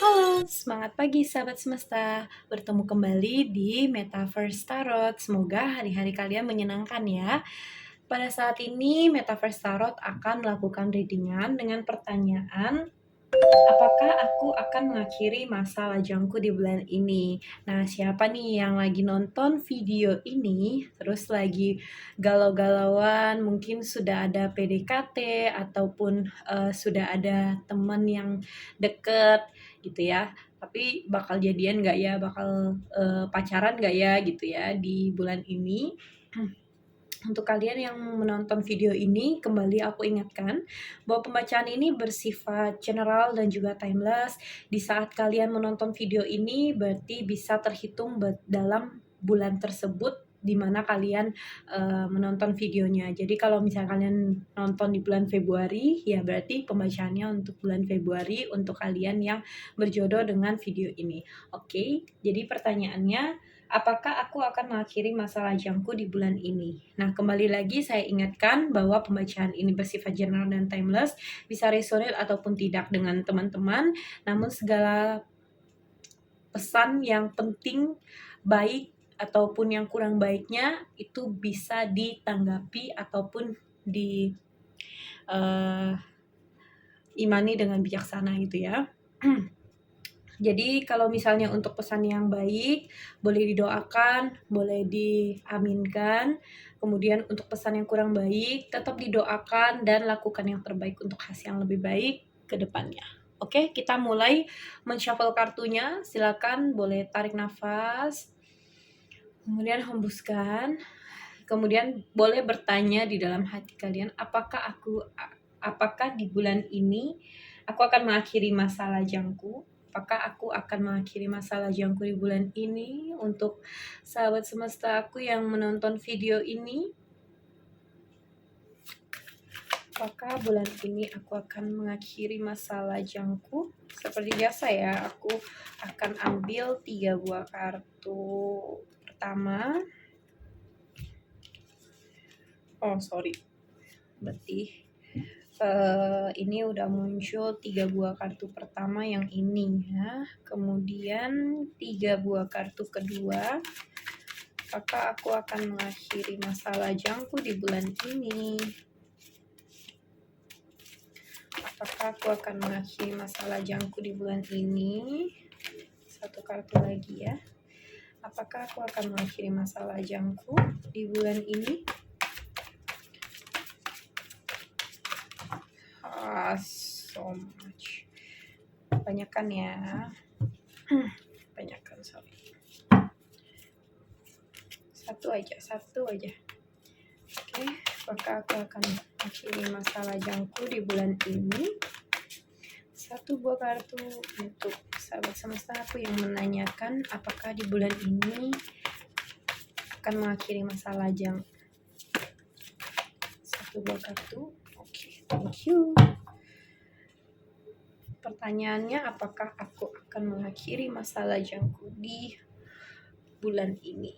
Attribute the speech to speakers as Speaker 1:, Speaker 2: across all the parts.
Speaker 1: Halo, semangat pagi sahabat semesta. Bertemu kembali di Metaverse Tarot. Semoga hari-hari kalian menyenangkan ya. Pada saat ini Metaverse Tarot akan melakukan readingan dengan pertanyaan, apakah aku akan mengakhiri masa lajangku di bulan ini? Nah, siapa nih yang lagi nonton video ini, terus lagi galau-galauan, mungkin sudah ada PDKT ataupun sudah ada teman yang deket gitu ya. Tapi bakal jadian nggak ya, bakal pacaran nggak ya gitu ya di bulan ini. Untuk kalian yang menonton video ini, kembali aku ingatkan bahwa pembacaan ini bersifat general dan juga timeless. Di saat kalian menonton video ini, berarti bisa terhitung dalam bulan tersebut di mana kalian menonton videonya. Jadi kalau misalnya kalian nonton di bulan Februari, ya berarti pembacaannya untuk bulan Februari untuk kalian yang berjodoh dengan video ini. Oke, jadi pertanyaannya, apakah aku akan mengakhiri masa lajangku di bulan ini? Nah, kembali lagi saya ingatkan bahwa pembacaan ini bersifat general dan timeless, bisa resonate ataupun tidak dengan teman-teman, namun segala pesan yang penting, baik ataupun yang kurang baiknya itu bisa ditanggapi ataupun di imani dengan bijaksana gitu ya. Jadi kalau misalnya untuk pesan yang baik, boleh didoakan, boleh diaminkan. Kemudian untuk pesan yang kurang baik, tetap didoakan dan lakukan yang terbaik untuk hasil yang lebih baik ke depannya. Oke, kita mulai men-shuffle kartunya. Silakan boleh tarik nafas, kemudian hembuskan. Kemudian boleh bertanya di dalam hati kalian, apakah di bulan ini aku akan mengakhiri masa lajangku? Apakah aku akan mengakhiri masa lajangku di bulan ini? Untuk sahabat semesta aku yang menonton video ini, apakah bulan ini aku akan mengakhiri masa lajangku? Seperti biasa ya, aku akan ambil 3 buah kartu pertama. Berarti ini udah muncul 3 buah kartu pertama yang ini ya. Kemudian 3 buah kartu kedua. Apakah aku akan mengakhiri masa lajangku di bulan ini? Apakah aku akan mengakhiri masa lajangku di bulan ini? Satu kartu lagi ya. Apakah aku akan mengakhiri masa lajangku di bulan ini? So much. Banyakan ya. Banyakan, sorry. Satu aja. Oke, apakah aku akan mengakhiri masa lajangku di bulan ini? Satu buah kartu untuk sahabat semesta aku yang menanyakan apakah di bulan ini akan mengakhiri masa lajang. Satu buah kartu. Oke, thank you. Pertanyaannya, apakah aku akan mengakhiri masa lajangku di bulan ini?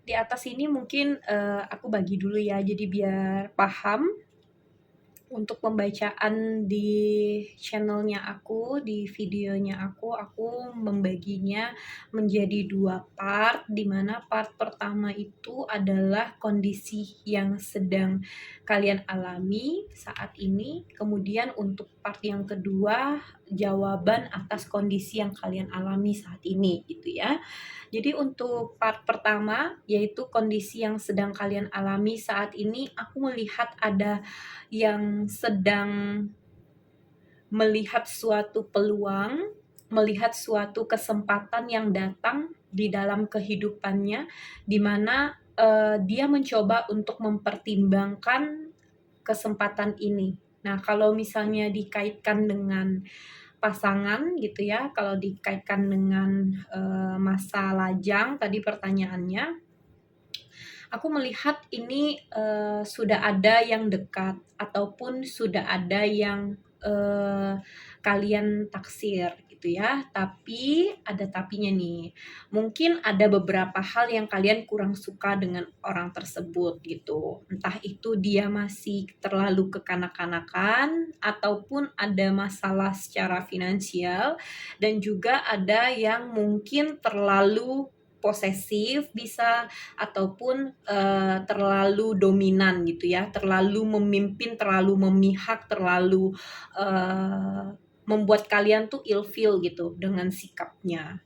Speaker 1: Di atas ini mungkin aku bagi dulu ya, jadi biar paham. Untuk pembacaan di channelnya aku, di videonya aku membaginya menjadi 2 part, di mana part pertama itu adalah kondisi yang sedang kalian alami saat ini. Kemudian untuk part yang kedua, jawaban atas kondisi yang kalian alami saat ini gitu ya. Jadi untuk part pertama, yaitu kondisi yang sedang kalian alami saat ini, aku melihat ada yang sedang melihat suatu peluang, melihat suatu kesempatan yang datang di dalam kehidupannya, di mana dia mencoba untuk mempertimbangkan kesempatan ini. Nah, kalau misalnya dikaitkan dengan pasangan gitu ya, kalau dikaitkan dengan masa lajang tadi pertanyaannya, aku melihat ini sudah ada yang dekat ataupun sudah ada yang kalian taksir gitu ya. Tapi ada tapinya nih. Mungkin ada beberapa hal yang kalian kurang suka dengan orang tersebut gitu. Entah itu dia masih terlalu kekanak-kanakan ataupun ada masalah secara finansial, dan juga ada yang mungkin terlalu posesif bisa, ataupun terlalu dominan gitu ya, terlalu memimpin, terlalu memihak, terlalu membuat kalian tuh ilfeel gitu dengan sikapnya.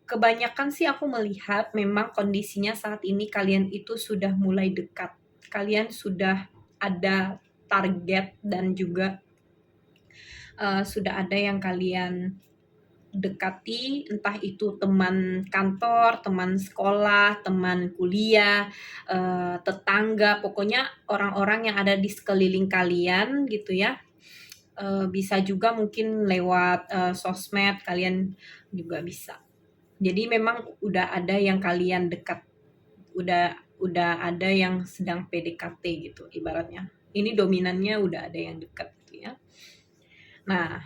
Speaker 1: Kebanyakan sih aku melihat memang kondisinya saat ini kalian itu sudah mulai dekat. Kalian sudah ada target dan juga sudah ada yang kalian dekati, entah itu teman kantor, teman sekolah, teman kuliah, tetangga, pokoknya orang-orang yang ada di sekeliling kalian gitu ya. Bisa juga mungkin lewat sosmed kalian juga bisa. Jadi memang udah ada yang kalian dekat, udah ada yang sedang PDKT gitu ibaratnya. Ini dominannya udah ada yang dekat gitu ya. Nah,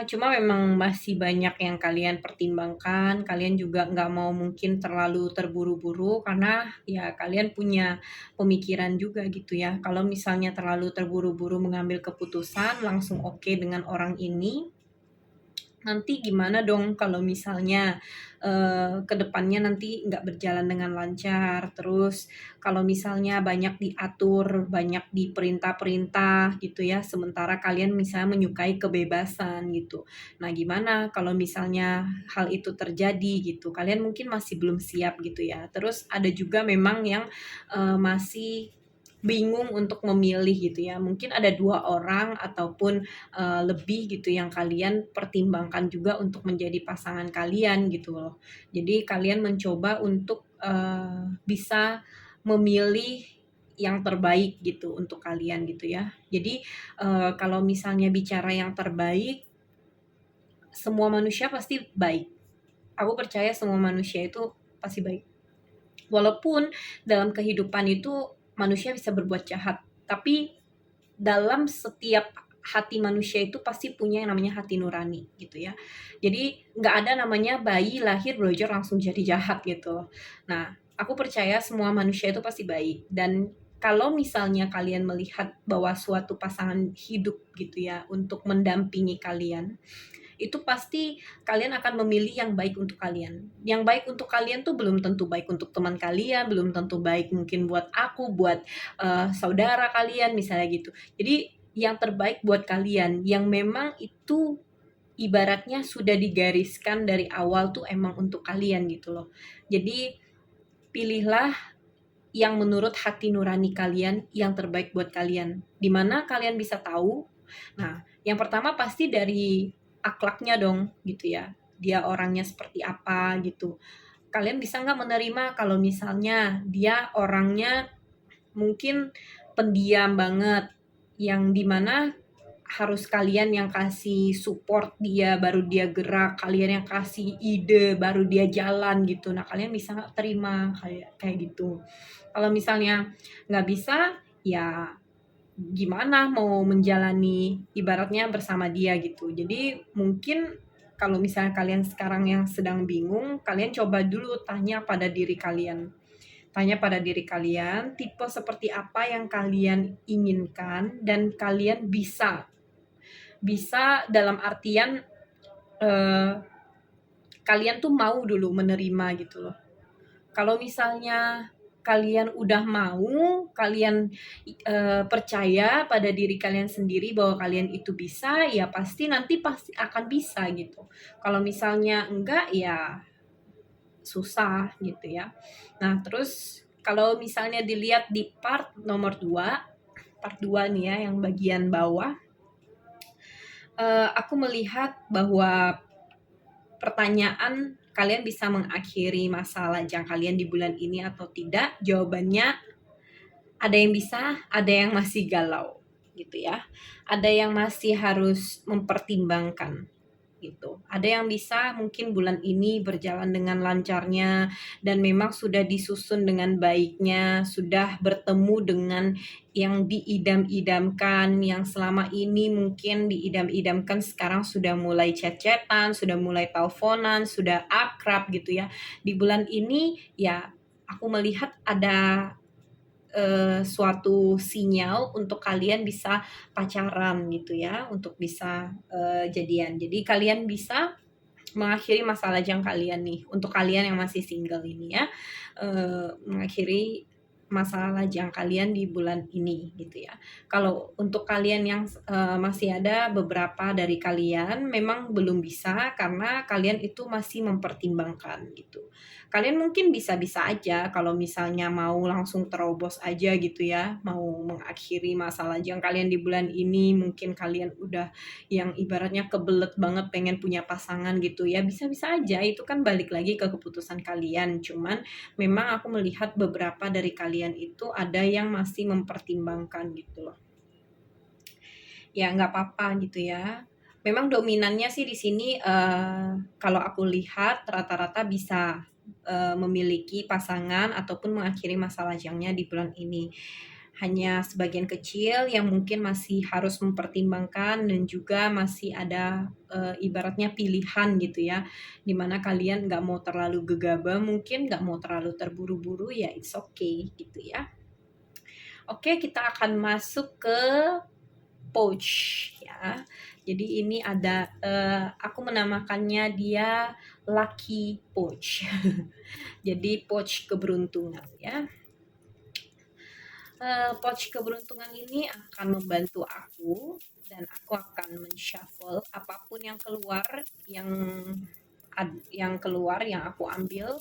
Speaker 1: cuma memang masih banyak yang kalian pertimbangkan, kalian juga nggak mau mungkin terlalu terburu-buru karena ya kalian punya pemikiran juga gitu ya. Kalau misalnya terlalu terburu-buru mengambil keputusan langsung oke dengan orang ini, nanti gimana dong kalau misalnya ke depannya nanti nggak berjalan dengan lancar, terus kalau misalnya banyak diatur, banyak diperintah-perintah gitu ya, sementara kalian misalnya menyukai kebebasan gitu. Nah, gimana kalau misalnya hal itu terjadi gitu, kalian mungkin masih belum siap gitu ya. Terus ada juga memang yang masih bingung untuk memilih gitu ya. Mungkin ada 2 orang ataupun lebih gitu yang kalian pertimbangkan juga untuk menjadi pasangan kalian gitu loh. Jadi kalian mencoba untuk bisa memilih yang terbaik gitu untuk kalian gitu ya. Jadi kalau misalnya bicara yang terbaik, semua manusia pasti baik. Aku percaya semua manusia itu pasti baik. Walaupun dalam kehidupan itu manusia bisa berbuat jahat, tapi dalam setiap hati manusia itu pasti punya yang namanya hati nurani gitu ya. Jadi nggak ada namanya bayi lahir belajar langsung jadi jahat gitu. Nah, aku percaya semua manusia itu pasti baik, dan kalau misalnya kalian melihat bahwa suatu pasangan hidup gitu ya untuk mendampingi kalian, itu pasti kalian akan memilih yang baik untuk kalian. Yang baik untuk kalian tuh belum tentu baik untuk teman kalian, belum tentu baik mungkin buat aku, buat saudara kalian misalnya gitu. Jadi yang terbaik buat kalian, yang memang itu ibaratnya sudah digariskan dari awal tuh emang untuk kalian gitu loh. Jadi pilihlah yang menurut hati nurani kalian, yang terbaik buat kalian. Dimana kalian bisa tahu? Nah, yang pertama pasti dari akhlaknya dong gitu ya. Dia orangnya seperti apa gitu. Kalian bisa nggak menerima kalau misalnya dia orangnya mungkin pendiam banget, yang dimana harus kalian yang kasih support dia baru dia gerak, kalian yang kasih ide baru dia jalan gitu. Nah, kalian bisa nggak terima kayak kayak gitu. Kalau misalnya nggak bisa, ya gimana mau menjalani ibaratnya bersama dia gitu. Jadi mungkin kalau misalnya kalian sekarang yang sedang bingung, kalian coba dulu tanya pada diri kalian. Tanya pada diri kalian, tipe seperti apa yang kalian inginkan dan kalian bisa. Bisa dalam artian eh, kalian tuh mau dulu menerima gitu loh. Kalau misalnya kalian udah mau, kalian percaya pada diri kalian sendiri bahwa kalian itu bisa, ya pasti akan bisa gitu. Kalau misalnya enggak, ya susah gitu ya. Nah, terus kalau misalnya dilihat di part 2 nih ya, yang bagian bawah, aku melihat bahwa pertanyaan kalian bisa mengakhiri masa lajang kalian di bulan ini atau tidak, jawabannya ada yang bisa, ada yang masih galau gitu ya. Ada yang masih harus mempertimbangkan. gitu. Ada yang bisa mungkin bulan ini berjalan dengan lancarnya dan memang sudah disusun dengan baiknya, sudah bertemu dengan yang diidam-idamkan, yang selama ini mungkin diidam-idamkan sekarang sudah mulai chat-chatan, sudah mulai teleponan, sudah akrab gitu ya. Di bulan ini ya aku melihat ada suatu sinyal untuk kalian bisa pacaran gitu ya, untuk bisa jadian. Jadi kalian bisa mengakhiri masa lajang kalian nih, untuk kalian yang masih single ini ya, mengakhiri masa lajang kalian di bulan ini gitu ya. Kalau untuk kalian yang masih ada beberapa dari kalian memang belum bisa karena kalian itu masih mempertimbangkan gitu. Kalian mungkin bisa-bisa aja kalau misalnya mau langsung terobos aja gitu ya, mau mengakhiri masa lajang kalian di bulan ini, mungkin kalian udah yang ibaratnya kebelet banget pengen punya pasangan gitu ya, bisa-bisa aja, itu kan balik lagi ke keputusan kalian. Cuman memang aku melihat beberapa dari kalian itu ada yang masih mempertimbangkan gitu loh. Ya nggak apa-apa gitu ya. Memang dominannya sih di sini kalau aku lihat rata-rata bisa memiliki pasangan ataupun mengakhiri masa lajangnya di bulan ini. Hanya sebagian kecil yang mungkin masih harus mempertimbangkan dan juga masih ada ibaratnya pilihan gitu ya, dimana kalian nggak mau terlalu gegabah, mungkin nggak mau terlalu terburu-buru, ya it's okay gitu ya. Oke, kita akan masuk ke pouch ya. Jadi ini ada aku menamakannya dia lucky pouch. Jadi pouch keberuntungan ya. Pouch keberuntungan ini akan membantu aku dan aku akan men-shuffle apapun yang keluar yang aku ambil,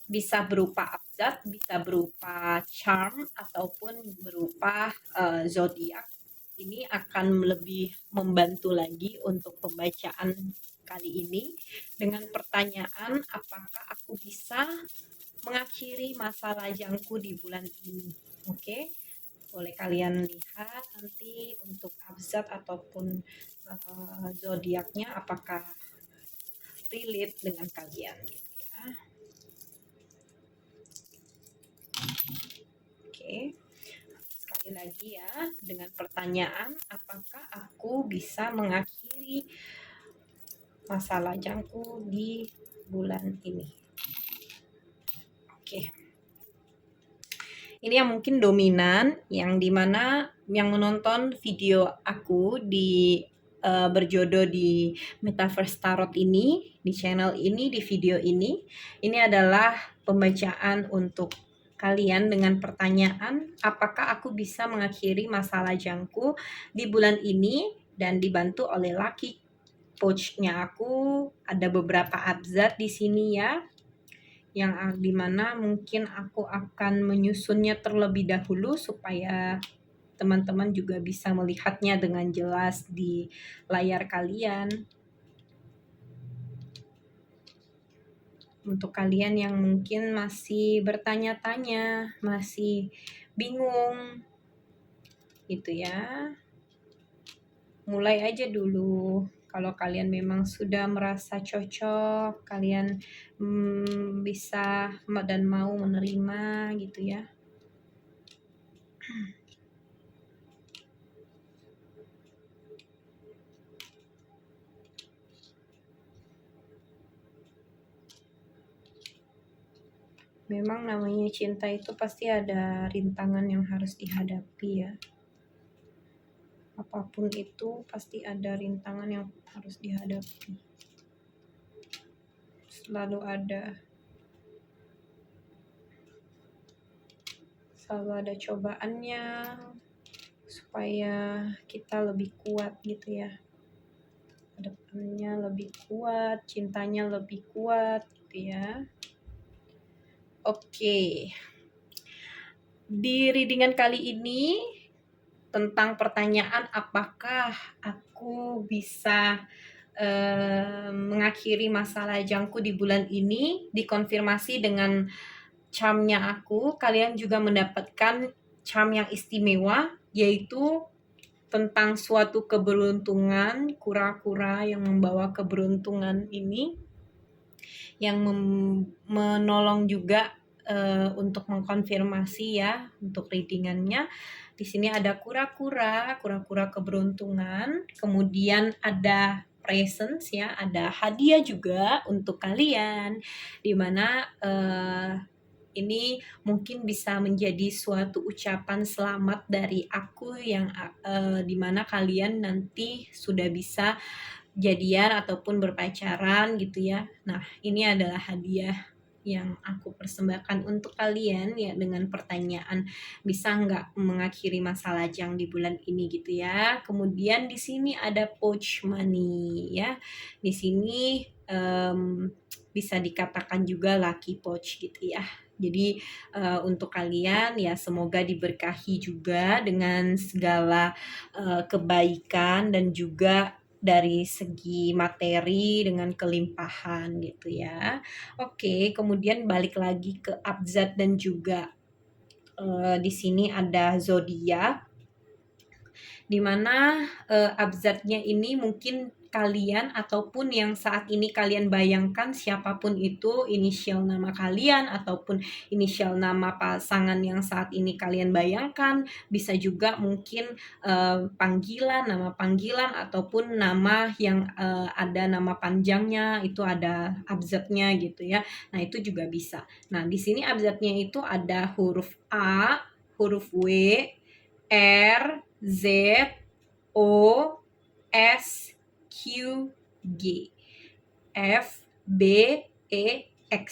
Speaker 1: bisa berupa abjad, bisa berupa charm ataupun berupa zodiak. Ini akan lebih membantu lagi untuk pembacaan kali ini dengan pertanyaan apakah aku bisa mengakhiri masa lajangku di bulan ini. Oke, boleh kalian lihat nanti untuk abzad ataupun zodiaknya apakah relate dengan kalian gitu ya. Oke, sekali lagi ya dengan pertanyaan apakah aku bisa mengakhiri masa lajangku di bulan ini. Oke. Ini yang mungkin dominan, yang dimana yang menonton video aku di berjodoh di Metaverse Tarot ini, di channel ini, di video ini adalah pembacaan untuk kalian dengan pertanyaan apakah aku bisa mengakhiri masa lajangku di bulan ini, dan dibantu oleh lucky pouch-nya aku. Ada beberapa abzad di sini ya, yang dimana mungkin aku akan menyusunnya terlebih dahulu supaya teman-teman juga bisa melihatnya dengan jelas di layar kalian. Untuk kalian yang mungkin masih bertanya-tanya, masih bingung gitu ya, mulai aja dulu. Kalau kalian memang sudah merasa cocok, kalian bisa dan mau menerima gitu ya. Memang namanya cinta itu pasti ada rintangan yang harus dihadapi ya. Apapun itu pasti ada rintangan yang harus dihadapi. Selalu ada cobaannya supaya kita lebih kuat gitu ya. Depannya lebih kuat, cintanya lebih kuat gitu ya. Oke. Di readingan kali ini tentang pertanyaan apakah aku bisa mengakhiri masa lajangku di bulan ini, dikonfirmasi dengan charmnya aku. Kalian juga mendapatkan charm yang istimewa, yaitu tentang suatu keberuntungan, kura-kura yang membawa keberuntungan ini, yang menolong juga untuk mengkonfirmasi ya untuk readingannya. Di sini ada kura-kura keberuntungan, kemudian ada presents ya, ada hadiah juga untuk kalian, dimana ini mungkin bisa menjadi suatu ucapan selamat dari aku yang dimana kalian nanti sudah bisa jadian ataupun berpacaran gitu ya. Nah, ini adalah hadiah yang aku persembahkan untuk kalian ya, dengan pertanyaan bisa nggak mengakhiri masa lajang di bulan ini gitu ya. Kemudian di sini ada pouch money ya. Di sini bisa dikatakan juga lucky pouch gitu ya. Jadi untuk kalian ya semoga diberkahi juga dengan segala kebaikan dan juga dari segi materi dengan kelimpahan gitu ya. Oke, kemudian balik lagi ke abzad dan juga di sini ada zodiak, di mana abzadnya ini mungkin kalian ataupun yang saat ini kalian bayangkan, siapapun itu inisial nama kalian ataupun inisial nama pasangan yang saat ini kalian bayangkan, bisa juga mungkin panggilan, nama panggilan ataupun nama yang ada nama panjangnya itu ada abzadnya gitu ya. Nah, itu juga bisa. Nah, di sini abzadnya itu ada huruf A, huruf W, R, Z, O, S, Q, G, F, B, E, X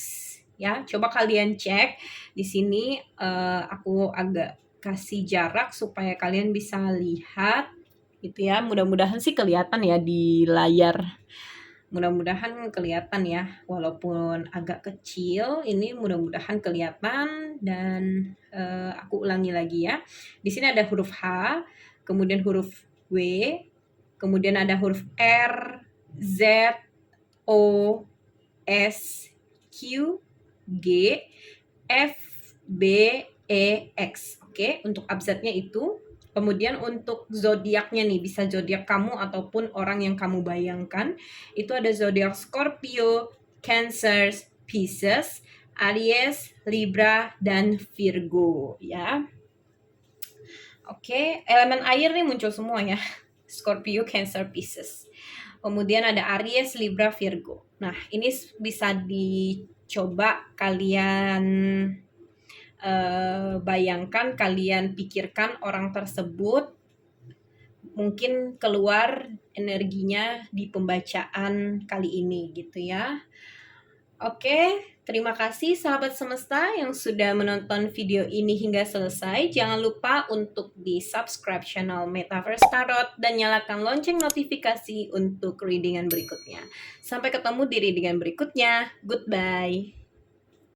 Speaker 1: ya. Coba kalian cek di sini, aku agak kasih jarak supaya kalian bisa lihat gitu ya. Mudah-mudahan sih kelihatan ya di layar. Mudah-mudahan kelihatan ya, walaupun agak kecil, ini mudah-mudahan kelihatan. Dan aku ulangi lagi ya. Di sini ada huruf H, kemudian huruf W, kemudian ada huruf R, Z, O, S, Q, G, F, B, E, X. Oke, untuk abzadnya itu. Kemudian untuk zodiaknya nih, bisa zodiak kamu ataupun orang yang kamu bayangkan. Itu ada zodiak Scorpio, Cancer, Pisces, Aries, Libra, dan Virgo ya. Oke, elemen air nih muncul semua ya. Scorpio, Cancer, Pisces. Kemudian ada Aries, Libra, Virgo. Nah, ini bisa dicoba kalian bayangkan, kalian pikirkan orang tersebut mungkin keluar energinya di pembacaan kali ini gitu ya. Oke, terima kasih sahabat semesta yang sudah menonton video ini hingga selesai. Jangan lupa untuk di-subscribe channel Metaverse Tarot dan nyalakan lonceng notifikasi untuk readingan berikutnya. Sampai ketemu di readingan berikutnya. Goodbye.